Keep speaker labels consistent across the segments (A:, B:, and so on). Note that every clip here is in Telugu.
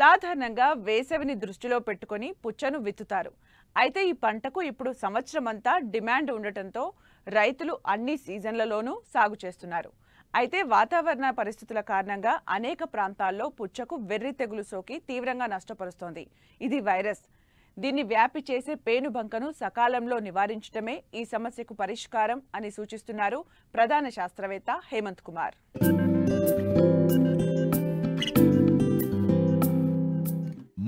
A: సాధారణంగా వేసవిని దృష్టిలో పెట్టుకొని పుచ్చను విత్తుతారు. అయితే ఈ పంటకు ఇప్పుడు సంవత్సరమంతా డిమాండ్ ఉండటంతో రైతులు అన్ని సీజన్లలోనూ సాగు చేస్తున్నారు. అయితే వాతావరణ పరిస్థితుల కారణంగా అనేక ప్రాంతాల్లో పుచ్చకు వెర్రి తెగులు సోకి తీవ్రంగా నష్టపరుస్తోంది. ఇది వైరస్. దీన్ని వ్యాపి చేసే పేనుబంకను సకాలంలో నివారించడమే ఈ సమస్యకు పరిష్కారం అని సూచిస్తున్నారు ప్రధాన శాస్త్రవేత్త హేమంత్ కుమార్.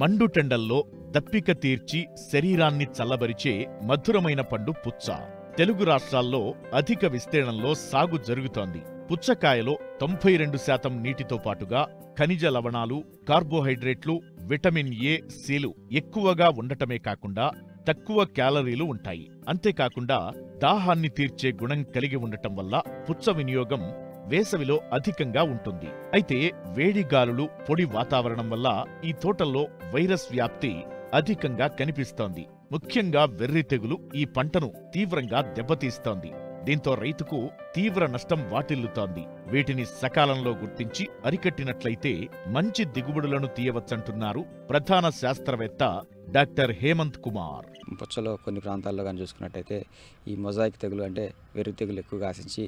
B: మండుటెండల్లో దప్పిక తీర్చి శరీరాన్ని చల్లబరిచే మధురమైన పండు పుచ్చ. తెలుగు రాష్ట్రాల్లో అధిక విస్తీర్ణంలో సాగు జరుగుతోంది. పుచ్చకాయలో 92% నీటితో పాటుగా ఖనిజ లవణాలు, కార్బోహైడ్రేట్లు, విటమిన్ ఏ, సిలు ఎక్కువగా ఉండటమే కాకుండా తక్కువ క్యాలరీలు ఉంటాయి. అంతేకాకుండా దాహాన్ని తీర్చే గుణం కలిగి ఉండటం వల్ల పుచ్చ వినియోగం వేసవిలో అధికంగా ఉంటుంది. అయితే వేడిగాలులు, పొడి వాతావరణం వల్ల ఈ తోటల్లో వైరస్ వ్యాప్తి అధికంగా కనిపిస్తోంది. ముఖ్యంగా వెర్రి తెగులు ఈ పంటను తీవ్రంగా దెబ్బతీస్తోంది. దీంతో రైతుకు తీవ్ర నష్టం వాటిల్లుతోంది. వీటిని సకాలంలో గుర్తించి అరికట్టినట్లయితే మంచి దిగుబడులను తీయవచ్చంటున్నారు ప్రధాన శాస్త్రవేత్త డాక్టర్ హేమంత్ కుమార్.
C: పుచ్చలో కొన్ని ప్రాంతాల్లో కానీ చూసుకున్నట్టయితే ఈ మొజాయిక్ తెగులు అంటే వెర్రి తెగులు ఎక్కువగా ఆశించి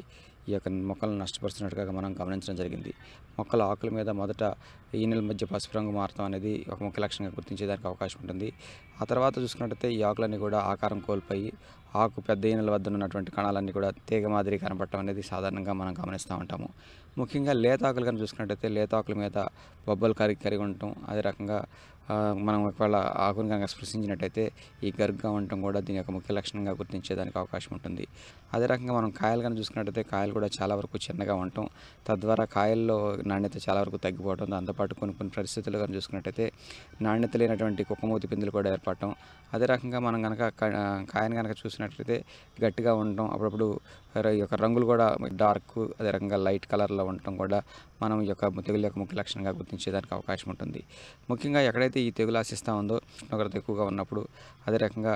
C: ఈ యొక్క మొక్కలను నష్టపరుస్తున్నట్టుగా మనం గమనించడం జరిగింది. మొక్కల ఆకుల మీద మొదట ఈనెల మధ్య పసుపు రంగు మారటం అనేది ఒక ముఖ్య లక్షణంగా గుర్తించేదానికి అవకాశం ఉంటుంది. ఆ తర్వాత చూసుకున్నట్టయితే ఈ ఆకులన్నీ కూడా ఆకారం కోల్పోయి ఆకు పెద్ద ఈనెల వద్ద ఉన్నటువంటి కణాలన్నీ కూడా తీగ మాదిరి కనపడటం అనేది సాధారణంగా మనం గమనిస్తూ ఉంటాము. ముఖ్యంగా లేతాకులు కానీ చూసుకున్నట్టయితే లేతాకుల మీద బొబ్బలు కరిగి ఉండటం, అదే రకంగా మనం ఒకవేళ ఆకుని కనుక స్పృశించినట్టయితే ఈ గరుగ్గా ఉండటం కూడా దీని యొక్క ముఖ్య లక్షణంగా గుర్తించేదానికి అవకాశం ఉంటుంది. అదే రకంగా మనం కాయలు కానీ చూసుకున్నట్టయితే కాయలు కూడా చాలా వరకు చిన్నగా ఉండటం, తద్వారా కాయల్లో నాణ్యత చాలా వరకు తగ్గిపోవడం, దాంతోపాటు కొన్ని పరిస్థితులు కానీ చూసుకున్నట్టయితే నాణ్యత లేనటువంటి కుక్కమూతి పిందులు కూడా ఏర్పడటం, అదే రకంగా మనం కనుక కాయను కనుక చూసినట్లయితే గట్టిగా ఉండటం, అప్పుడప్పుడు ఈ యొక్క రంగులు కూడా డార్క్, అదే రకంగా లైట్ కలర్లో ఉండటం కూడా మనం ఈ యొక్క తెగులు యొక్క ముఖ్య లక్షణంగా గుర్తించేదానికి అవకాశం ఉంటుంది. ముఖ్యంగా ఎక్కడైతే ఈ తెగులు ఆశిస్తూ ఉందో ఉష్ణోగ్రత ఎక్కువగా ఉన్నప్పుడు, అదే రకంగా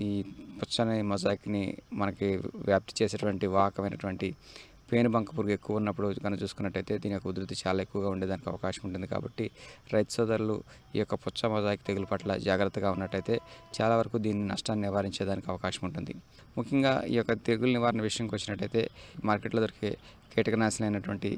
C: ఈ పుచ్చని మొజాయిక్ని మనకి వ్యాప్తి చేసేటువంటి వాహకమైనటువంటి పేనుబంక పురుగు ఎక్కువ ఉన్నప్పుడు కనుక చూసుకున్నట్టయితే దీని యొక్క ఉధృతి చాలా ఎక్కువగా ఉండేదానికి అవకాశం ఉంటుంది. కాబట్టి రైతు సోదరులు ఈ యొక్క పుచ్చ మొజాయిక్ తెగులు పట్ల జాగ్రత్తగా ఉన్నట్టయితే చాలా వరకు దీని నష్టాన్ని నివారించేదానికి అవకాశం ఉంటుంది. ముఖ్యంగా ఈ యొక్క తెగులు నివారణ విషయంకి వచ్చినట్టయితే మార్కెట్లో దొరికే కీటకనాశనం అయినటువంటి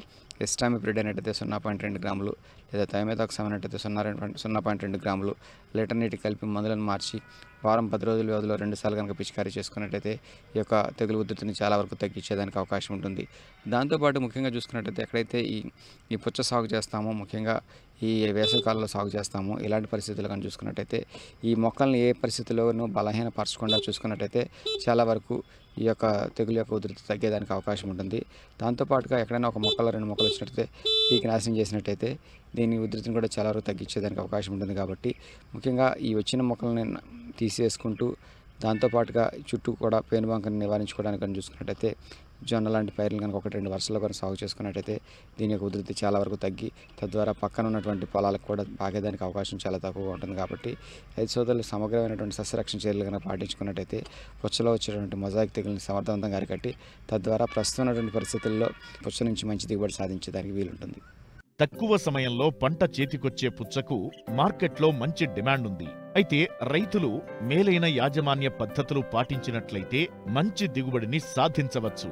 C: ఎస్టామిప్రిడ్ అయినట్టయితే 0.2 గ్రాములు, లేదా థైమెథాక్సామ్ అయినట్టయితే 0.2 గ్రాములు లీటర్ నీటి కలిపి మందులను మార్చి వారం 10 రోజుల వ్యవధిలో 2 సార్లు కనుక పిచికారీ చేసుకున్నట్టయితే ఈ యొక్క తెగులు ఉధృతిని చాలా వరకు తగ్గించేదానికి అవకాశం ఉంటుంది. దాంతోపాటు ముఖ్యంగా చూసుకున్నట్టయితే ఎక్కడైతే ఈ పుచ్చ సాగు చేస్తామో, ముఖ్యంగా ఈ వేసవికాలంలో సాగు చేస్తామో, ఇలాంటి పరిస్థితులు కానీ చూసుకున్నట్టయితే ఈ మొక్కల్ని ఏ పరిస్థితుల్లోనూ బలహీనపరచకుండా చూసుకున్నట్టయితే చాలా వరకు ఈ యొక్క తెగులు యొక్క ఉధృతి తగ్గేదానికి అవకాశం ఉంటుంది. దాంతోపాటుగా ఎక్కడైనా ఒక మొక్కలో 2 మొక్కలు వచ్చినట్టయితే పీకి నాశనం చేసినట్టయితే దీని ఉధృతిని కూడా చాలా వరకు తగ్గించేదానికి అవకాశం ఉంటుంది. కాబట్టి ముఖ్యంగా ఈ వచ్చిన మొక్కలని తీసేసుకుంటూ దాంతోపాటుగా చుట్టూ కూడా పేనుబంకను నివారించుకోవడానికి కానీ చూసుకున్నట్టయితే జొన్న లాంటి పైర్లు కనుక 1-2 వరుసలో కనుక సాగు చేసుకున్నట్టయితే దీని యొక్క ఉధృతి చాలా వరకు తగ్గి తద్వారా పక్కన ఉన్నటువంటి పొలాలకు కూడా పాకేదానికి అవకాశం చాలా తక్కువగా ఉంటుంది. కాబట్టి రైతు సోదరులు సమగ్రమైనటువంటి సస్యరక్షణ చర్యలు కనుక పాటించుకున్నట్టయితే పుచ్చలో వచ్చేటువంటి మొజాయిక్ తెగుల్ని సమర్థవంతంగా అరికట్టి తద్వారా ప్రస్తుతం ఉన్నటువంటి పరిస్థితుల్లో పుచ్చ నుంచి మంచి దిగుబడి సాధించడానికి వీలుంటుంది.
B: తక్కువ సమయంలో పంట చేతికొచ్చే పుచ్చకు మార్కెట్లో మంచి డిమాండ్ ఉంది. అయితే రైతులు మేలైన యాజమాన్య పద్ధతులు పాటించినట్లయితే మంచి దిగుబడిని సాధించవచ్చు.